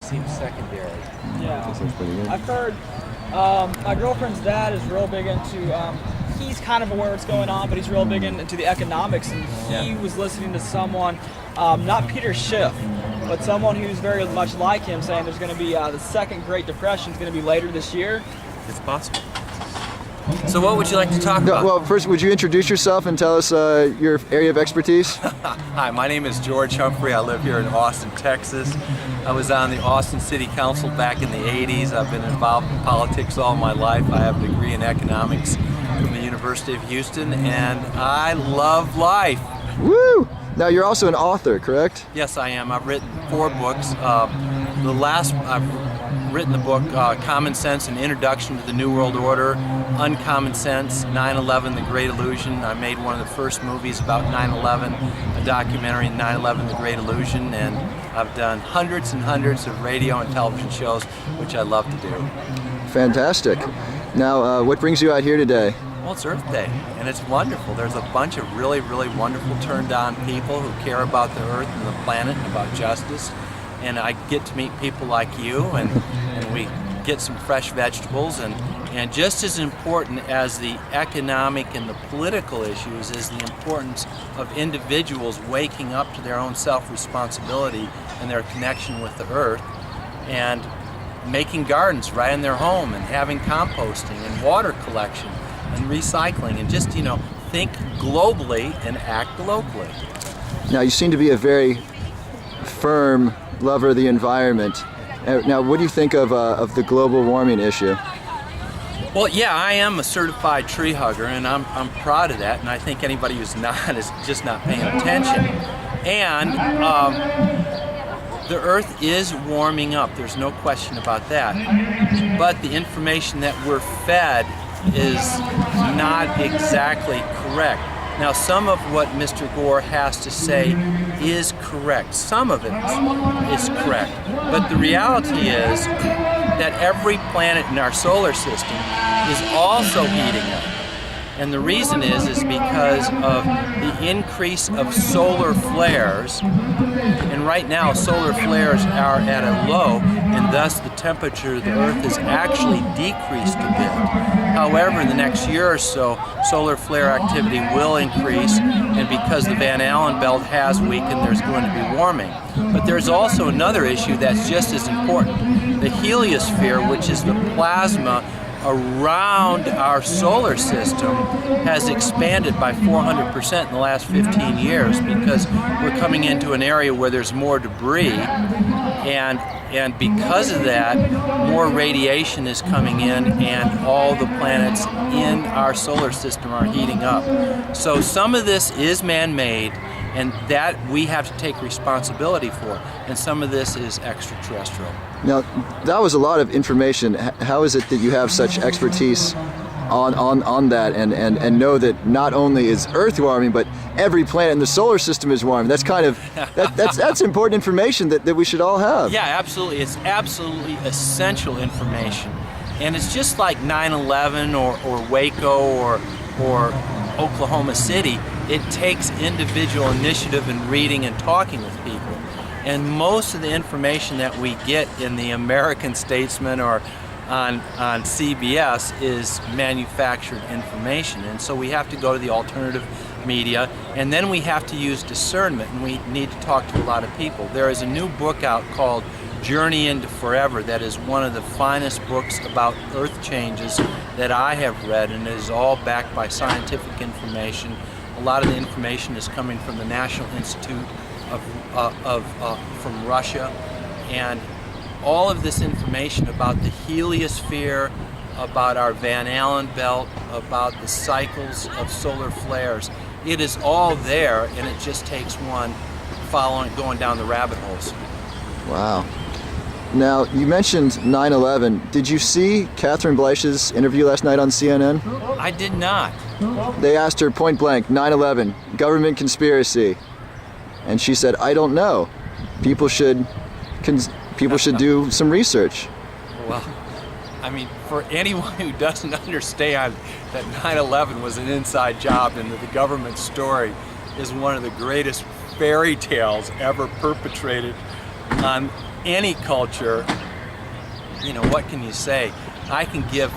Seems secondary. Yeah. That's pretty good. I've heard my girlfriend's dad is real big into, he's kind of aware what's going on, but he's real big into the economics, and he was listening to someone, not Peter Schiff, but someone who's very much like him, saying there's going to be the second Great Depression is going to be later this year. It's possible. So what would you like to talk about? Well, first, would you introduce yourself and tell us your area of expertise? Hi, my name is George Humphrey. I live here in Austin, Texas. I was on the Austin City Council back in the 80s. I've been involved in politics all my life. I have a degree in economics from the University of Houston, and I love life. Woo! Now, you're also an author, correct? Yes, I am. I've written 4 books. I've written the book Common Sense, An Introduction to the New World Order, Uncommon Sense, 9/11, The Great Illusion. I made one of the first movies about 9/11, a documentary, 9/11, The Great Illusion, and I've done hundreds and hundreds of radio and television shows, which I love to do. Fantastic. Now, what brings you out here today? Well, it's Earth Day, and it's wonderful. There's a bunch of really, really wonderful turned-on people who care about the Earth and the planet and about justice. And I get to meet people like you, and we get some fresh vegetables. And just as important as the economic and the political issues is the importance of individuals waking up to their own self-responsibility and their connection with the Earth, and making gardens right in their home, and having composting and water collection and recycling, and just, think globally and act locally. Now, you seem to be a very firm lover of the environment. Now, what do you think of the global warming issue? Well, yeah, I am a certified tree hugger, and I'm proud of that, and I think anybody who's not is just not paying attention. And the Earth is warming up, there's no question about that. But the information that we're fed is not exactly correct. Now, some of what Mr. Gore has to say is correct. Some of it is correct. But the reality is that every planet in our solar system is also heating up. And the reason is because of the increase of solar flares. And right now, solar flares are at a low, and thus the temperature of the Earth has actually decreased a bit. However, in the next year or so, solar flare activity will increase, and because the Van Allen belt has weakened, there's going to be warming. But there's also another issue that's just as important. The heliosphere, which is the plasma around our solar system, has expanded by 400% in the last 15 years because we're coming into an area where there's more debris, and because of that, more radiation is coming in, and all the planets in our solar system are heating up. So some of this is man-made, and that we have to take responsibility for, and some of this is extraterrestrial. Now, that was a lot of information. How is it that you have such expertise on that, and know that not only is Earth warming, but every planet in the solar system is warming? That's kind of that's important information that we should all have. Yeah, absolutely. It's absolutely essential information, and it's just like 9/11 or Waco or Oklahoma City. It takes individual initiative in reading and talking with people. And most of the information that we get in the American Statesman or on CBS is manufactured information. And so we have to go to the alternative media, and then we have to use discernment, and we need to talk to a lot of people. There is a new book out called Journey into Forever that is one of the finest books about Earth changes that I have read, and it is all backed by scientific information. A lot of the information is coming from the National Institute from Russia, and all of this information about the heliosphere, about our Van Allen belt, about the cycles of solar flares, it is all there, and it just takes one going down the rabbit holes. Wow. Now, you mentioned 9/11. Did you see Catherine Bleich's interview last night on CNN? I did not. They asked her point blank, 9/11, government conspiracy. And she said, I don't know. People should do some research. Well, I mean, for anyone who doesn't understand that 9/11 was an inside job and that the government story is one of the greatest fairy tales ever perpetrated on any culture, you know, what can you say? I can give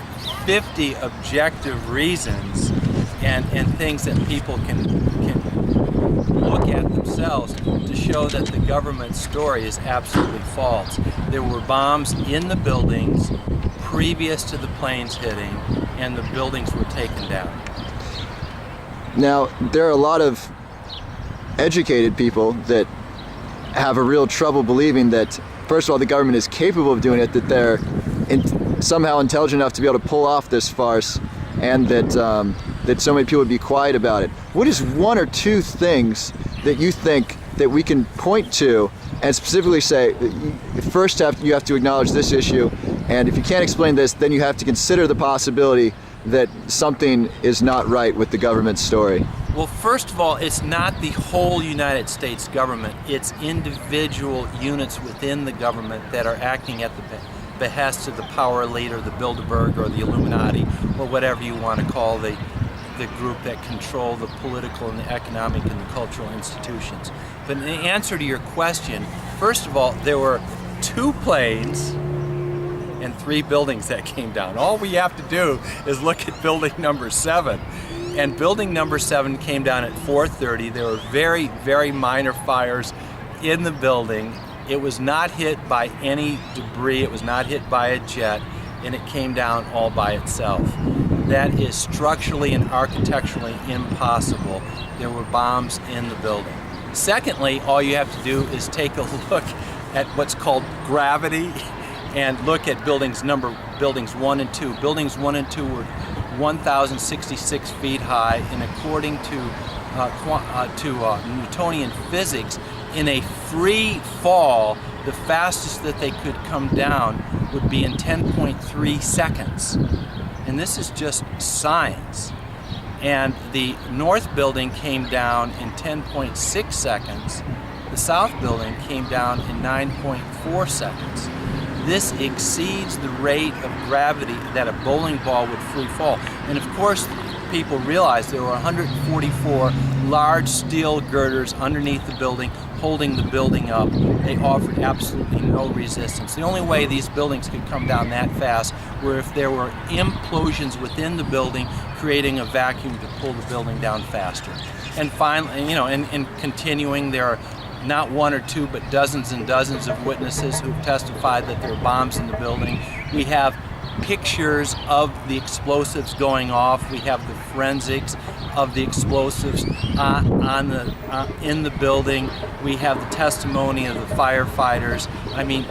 50 objective reasons and things that people can look at themselves to show that the government story is absolutely false. There were bombs in the buildings previous to the planes hitting, and the buildings were taken down. Now, there are a lot of educated people that have a real trouble believing that, first of all, the government is capable of doing it, that they're somehow intelligent enough to be able to pull off this farce, and that so many people would be quiet about it. What is one or two things that you think that we can point to and specifically say, first you have to acknowledge this issue, and if you can't explain this, then you have to consider the possibility that something is not right with the government story? Well, first of all, it's not the whole United States government. It's individual units within the government that are acting at the behest of the power elite or the Bilderberg or the Illuminati or whatever you want to call the group that control the political and the economic and the cultural institutions. But in answer to your question, first of all, there were 2 planes and 3 buildings that came down. All we have to do is look at building number 7. And building number 7 came down at 4:30. There were very, very minor fires in the building. It was not hit by any debris. It was not hit by a jet, and it came down all by itself. That is structurally and architecturally impossible. There were bombs in the building. Secondly, all you have to do is take a look at what's called gravity and look at buildings 1 and 2. Buildings 1 and 2 were 1,066 feet high, and according to Newtonian physics, in a free fall, the fastest that they could come down would be in 10.3 seconds. And this is just science. And the north building came down in 10.6 seconds. The south building came down in 9.4 seconds. This exceeds the rate of gravity that a bowling ball would free fall. And of course, people realized there were 144 large steel girders underneath the building holding the building up. They offered absolutely no resistance. The only way these buildings could come down that fast were if there were implosions within the building creating a vacuum to pull the building down faster. And finally, you know, and continuing, there are not 1 or 2, but dozens and dozens of witnesses who've testified that there are bombs in the building. We have pictures of the explosives going off. We have the forensics of the explosives in the building. We have the testimony of the firefighters. I mean,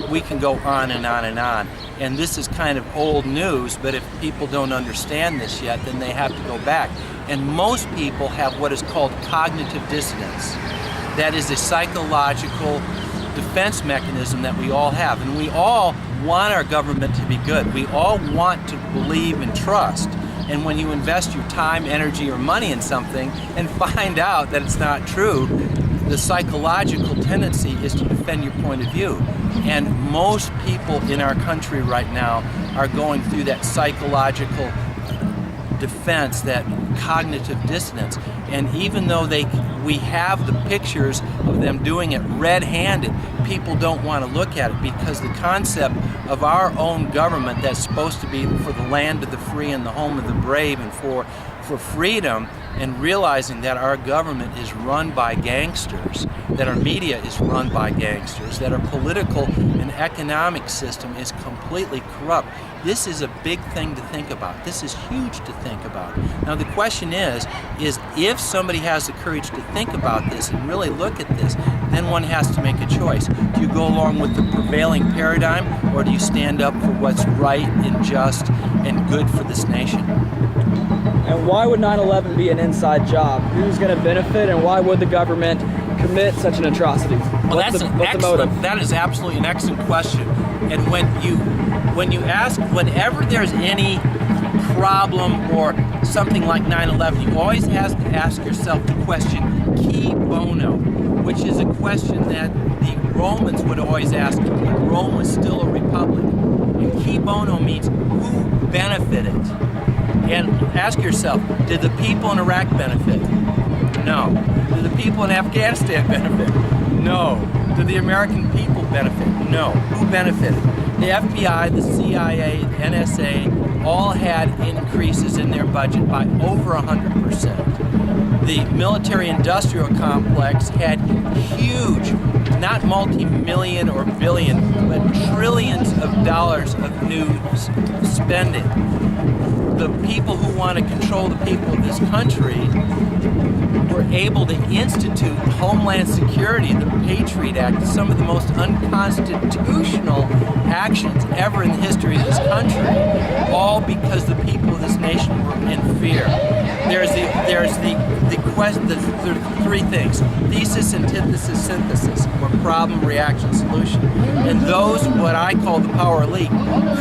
we can go on and on and on. And this is kind of old news, but if people don't understand this yet, then they have to go back. And most people have what is called cognitive dissonance. That is a psychological defense mechanism that we all have. And we all want our government to be good. We all want to believe and trust. And when you invest your time, energy, or money in something and find out that it's not true, the psychological tendency is to defend your point of view. And most people in our country right now are going through that psychological defense, that cognitive dissonance. And even though we have the pictures of them doing it red-handed, people don't want to look at it because the concept of our own government that's supposed to be for the land of the free and the home of the brave and for freedom, and realizing that our government is run by gangsters, that our media is run by gangsters, that our political and economic system is completely corrupt. This is a big thing to think about. This is huge to think about. Now the question is if somebody has the courage to think about this and really look at this, then one has to make a choice. Do you go along with the prevailing paradigm, or do you stand up for what's right and just and good for this nation? And why would 9/11 be an inside job? Who's going to benefit, and why would the government commit such an atrocity? Well, what's the motive? That is absolutely an excellent question. And when you ask, whenever there's any problem or something like 9/11, you always have to ask yourself the question, qui bono, which is a question that the Romans would always ask when Rome was still a republic. And qui bono means who benefited. And ask yourself, did the people in Iraq benefit? No. Did the people in Afghanistan benefit? No. Did the American people benefit? No. Who benefited? The FBI, the CIA, the NSA all had increases in their budget by over 100%. The military-industrial complex had huge, not multi-million or billion, but trillions of dollars of new spending. The people who want to control the people of this country were able to institute Homeland Security, the Patriot Act, some of the most unconstitutional actions ever in the history of this country, all because the people of this nation were in fear. There's the three things: thesis, antithesis, synthesis, or problem, reaction, solution. And those, what I call the power elite,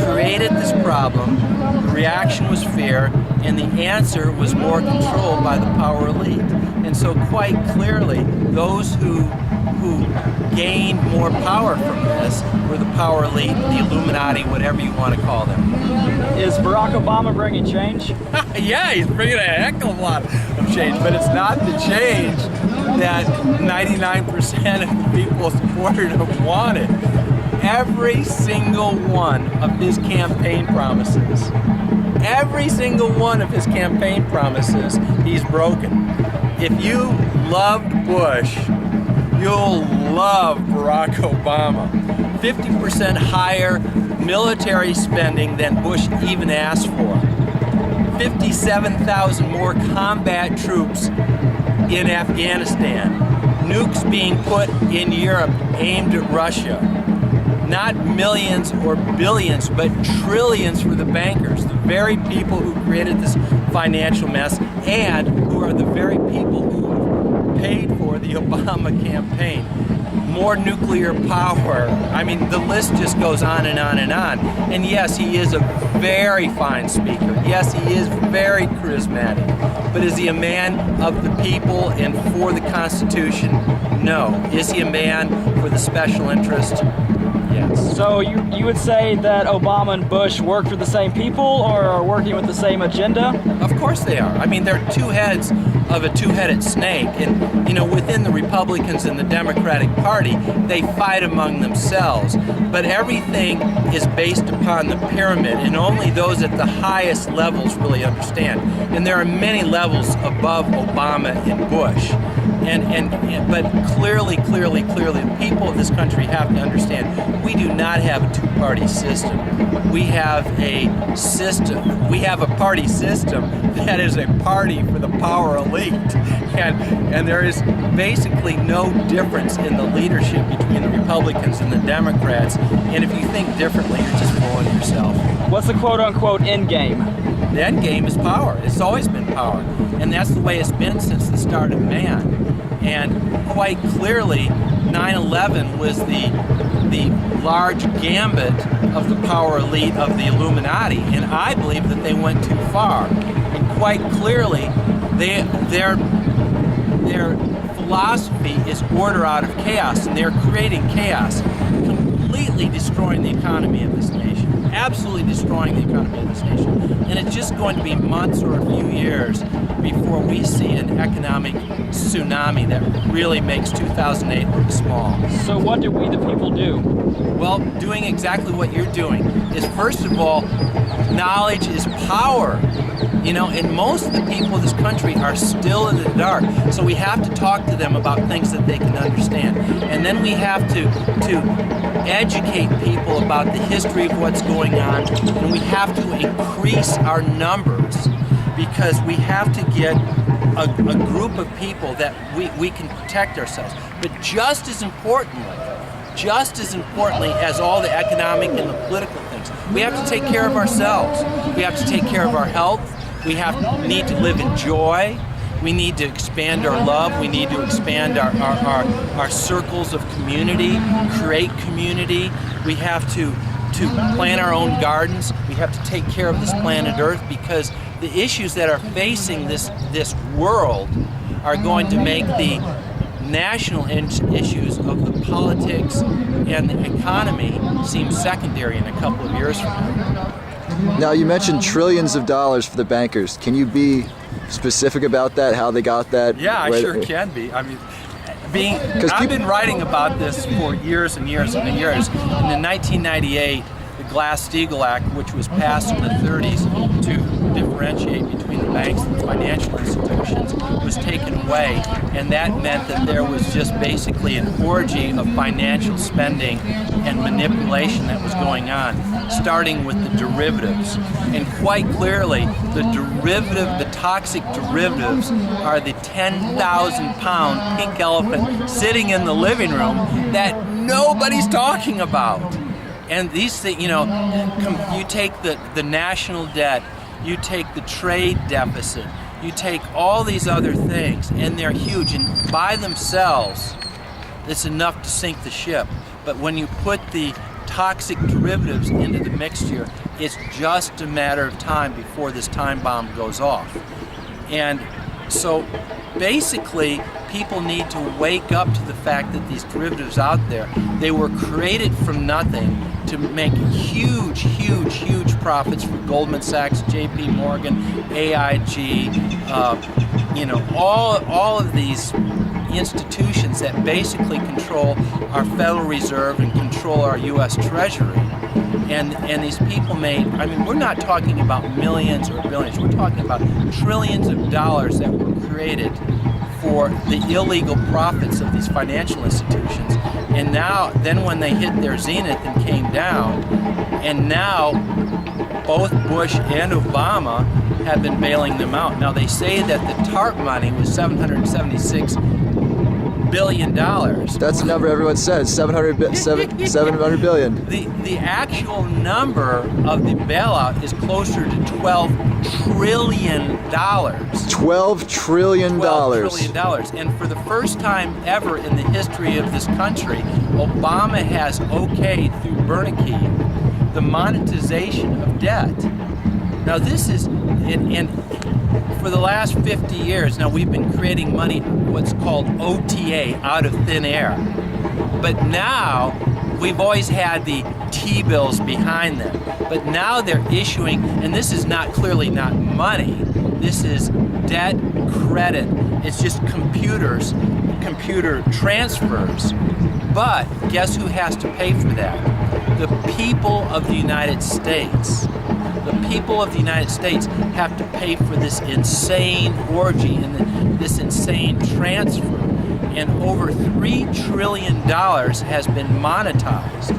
created this problem. The reaction was fear, and the answer was more control by the power elite. And so quite clearly, those who gained more power from this were the power elite, the Illuminati, whatever you want to call them. Is Barack Obama bringing change? Yeah, he's bringing a heck of a lot of change, but it's not the change that 99% of the people who supported him wanted. Every single one of his campaign promises, he's broken. If you loved Bush, you'll love Barack Obama. 50% higher military spending than Bush even asked for. 57,000 more combat troops in Afghanistan. Nukes being put in Europe aimed at Russia. Not millions or billions, but trillions for the bankers, the very people who created this financial mess and who are the very people who paid for the Obama campaign. More nuclear power. I mean, the list just goes on and on and on. And yes, he is a very fine speaker. Yes, he is very charismatic. But is he a man of the people and for the Constitution? No. Is he a man for the special interest? Yes. So you would say that Obama and Bush work for the same people or are working with the same agenda? Of course they are. I mean, they're two heads of a two-headed snake. And, you know, within the Republicans and the Democratic Party, they fight among themselves. But everything is based upon the pyramid, and only those at the highest levels really understand. And there are many levels above Obama and Bush. But clearly, the people of this country have to understand we do not have a two-party system. We have a system. We have a party system that is a party for the power elite. And there is basically no difference in the leadership between the Republicans and the Democrats. And if you think differently, you're just fooling yourself. What's the quote-unquote end game? The end game is power. It's always been power. And that's the way it's been since the start of man. And quite clearly, 9/11 was the large gambit of the power elite of the Illuminati, and I believe that they went too far. And quite clearly, their philosophy is order out of chaos, and they're creating chaos, completely destroying the economy of this nation, absolutely destroying the economy of this nation. And it's just going to be months or a few years before we see an economic tsunami that really makes 2008 look small. So what do we the people do? Well, doing exactly what you're doing is, first of all, knowledge is power. You know, and most of the people of this country are still in the dark. So we have to talk to them about things that they can understand. And then we have to educate people about the history of what's going on. And we have to increase our numbers, because we have to get a group of people that we can protect ourselves. But just as importantly as all the economic and the political things, we have to take care of ourselves. We have to take care of our health. We need to live in joy. We need to expand our love. We need to expand our circles of community, create community. We have to plant our own gardens. We have to take care of this planet Earth, because the issues that are facing this world are going to make the national issues of the politics and the economy seem secondary in a couple of years from now. Now, you mentioned trillions of dollars for the bankers. Can you be specific about that, how they got that? Yeah, I sure can be. I mean, I've been writing about this for years and years and years. And in 1998, the Glass-Steagall Act, which was passed in the 30s to differentiate between the banks and the financial institutions, was taken away, and that meant that there was just basically an orgy of financial spending and manipulation that was going on, starting with the derivatives. And quite clearly, the toxic derivatives are the 10,000-pound pink elephant sitting in the living room that nobody's talking about. And these things, you take the national debt, you take the trade deficit, you take all these other things, and they're huge. And by themselves, it's enough to sink the ship. But when you put the toxic derivatives into the mixture, it's just a matter of time before this time bomb goes off. And so basically, people need to wake up to the fact that these derivatives out there, they were created from nothing to make huge, huge, huge profits for Goldman Sachs, JP Morgan, AIG, all of these institutions that basically control our Federal Reserve and control our U.S. Treasury. And these people we're not talking about millions or billions, we're talking about trillions of dollars that were created for the illegal profits of these financial institutions. And then when they hit their zenith and came down, and now both Bush and Obama have been bailing them out. Now they say that the TARP money was $776 billion. That's the number everyone says, 700 billion. The actual number of the bailout is closer to $12 trillion. $12 trillion. $12 trillion. And for the first time ever in the history of this country, Obama has okayed through Bernanke the monetization of debt. Now this is, and for the last 50 years, now we've been creating money, what's called OTA, out of thin air. But now, we've always had the T-bills behind them. But now they're issuing, and this is clearly not money, this is debt credit. It's just computer transfers. But guess who has to pay for that? The people of the United States. The people of the United States have to pay for this insane orgy and this insane transfer. And over $3 trillion has been monetized.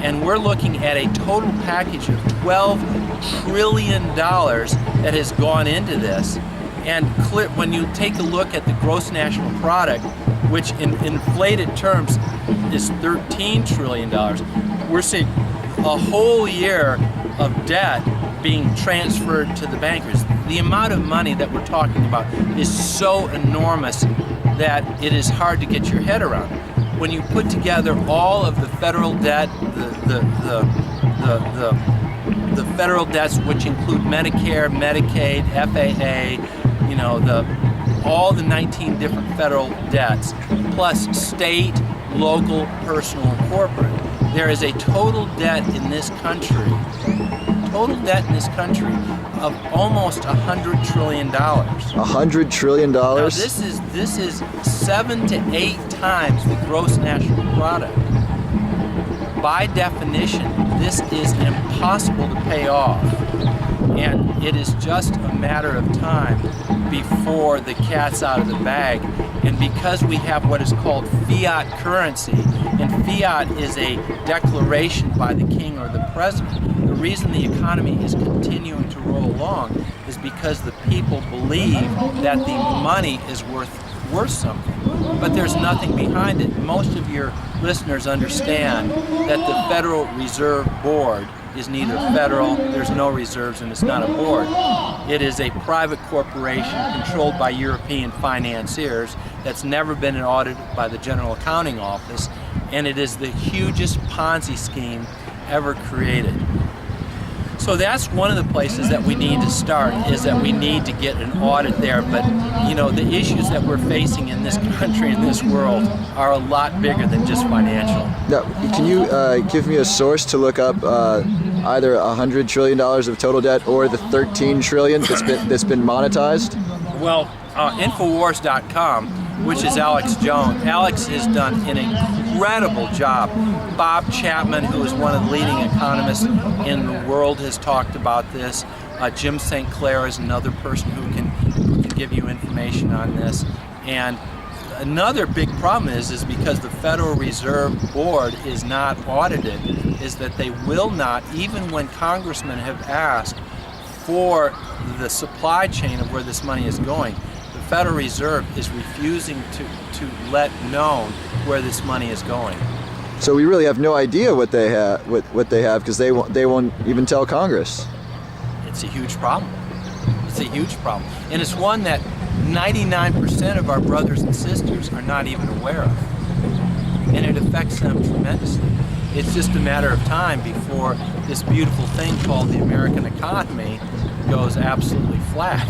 And we're looking at a total package of $12 trillion that has gone into this. And when you take a look at the gross national product, which in inflated terms is $13 trillion, we're seeing a whole year of debt being transferred to the bankers. The amount of money that we're talking about is so enormous that it is hard to get your head around. When you put together all of the federal debt, the federal debts, which include Medicare, Medicaid, FAA, all the 19 different federal debts, plus state, local, personal, and corporate, there is a total debt in this country of almost $100 trillion. $100 trillion? Now this is 7 to 8 times the gross national product. By definition, this is impossible to pay off. And it is just a matter of time before the cat's out of the bag. And because we have what is called fiat currency, and fiat is a declaration by the king or the president, the reason the economy is continuing to roll along is because the people believe that the money is worth something. But there's nothing behind it. Most of your listeners understand that the Federal Reserve Board is neither federal, there's no reserves, and it's not a board. It is a private corporation controlled by European financiers that's never been audited by the General Accounting Office, and it is the hugest Ponzi scheme ever created. So that's one of the places that we need to start, is that we need to get an audit there. But the issues that we're facing in this country, in this world, are a lot bigger than just financial. Now, can you give me a source to look up either $100 trillion of total debt or the $13 trillion that's been monetized? Well, Infowars.com which is Alex Jones. Alex has done an incredible job. Bob Chapman, who is one of the leading economists in the world, has talked about this. Jim St. Clair is another person who can give you information on this. And another big problem is because the Federal Reserve Board is not audited, is that they will not, even when congressmen have asked for the supply chain of where this money is going, the Federal Reserve is refusing to let known where this money is going. So we really have no idea what they have, because they won't even tell Congress. It's a huge problem. It's a huge problem, and it's one that 99% of our brothers and sisters are not even aware of, and it affects them tremendously. It's just a matter of time before this beautiful thing called the American economy goes absolutely flat.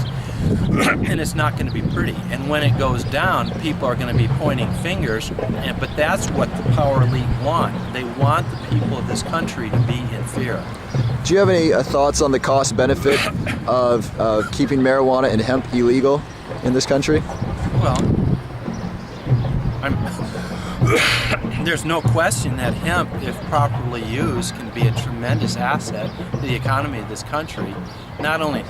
And it's not going to be pretty. And when it goes down, people are going to be pointing fingers, but that's what the power elite want. They want the people of this country to be in fear. Do you have any thoughts on the cost benefit of keeping marijuana and hemp illegal in this country? Well, there's no question that hemp, if properly used, can be a tremendous asset to the economy of this country. Not only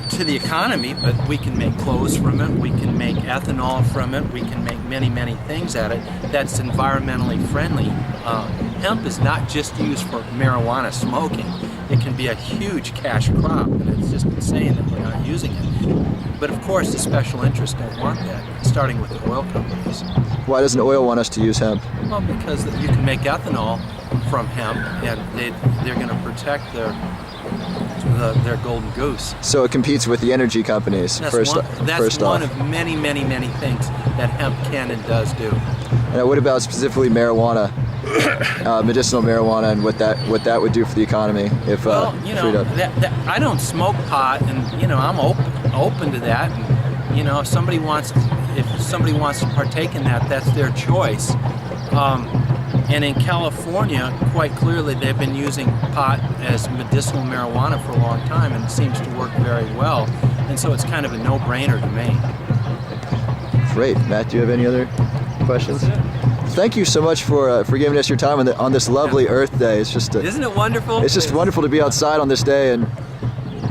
to the economy, but we can make clothes from it, we can make ethanol from it, we can make many, many things at it that's environmentally friendly. Hemp is not just used for marijuana smoking. It can be a huge cash crop, and it's just insane that we're not using it. But of course, the special interests don't want that, starting with the oil companies. Why doesn't oil want us to use hemp? Well, because you can make ethanol from hemp, and they're going to protect their golden goose. So it competes with the energy companies. That's one of many, many, many things that hemp can and does do. Now, what about specifically marijuana, medicinal marijuana, and what that would do for the economy if well, freed up? I don't smoke pot, and I'm open to that. And, if somebody wants to partake in that, that's their choice. And in California, quite clearly, they've been using pot as medicinal marijuana for a long time, and it seems to work very well. And so it's kind of a no-brainer to me. Great. Matt, do you have any other questions? Thank you so much for giving us your time on this lovely Earth Day. It's just isn't it wonderful? It's just wonderful to be outside on this day and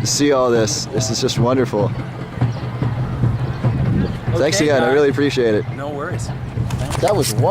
see all this. This is just wonderful. Thanks again. Guys. I really appreciate it. No worries. That was wonderful.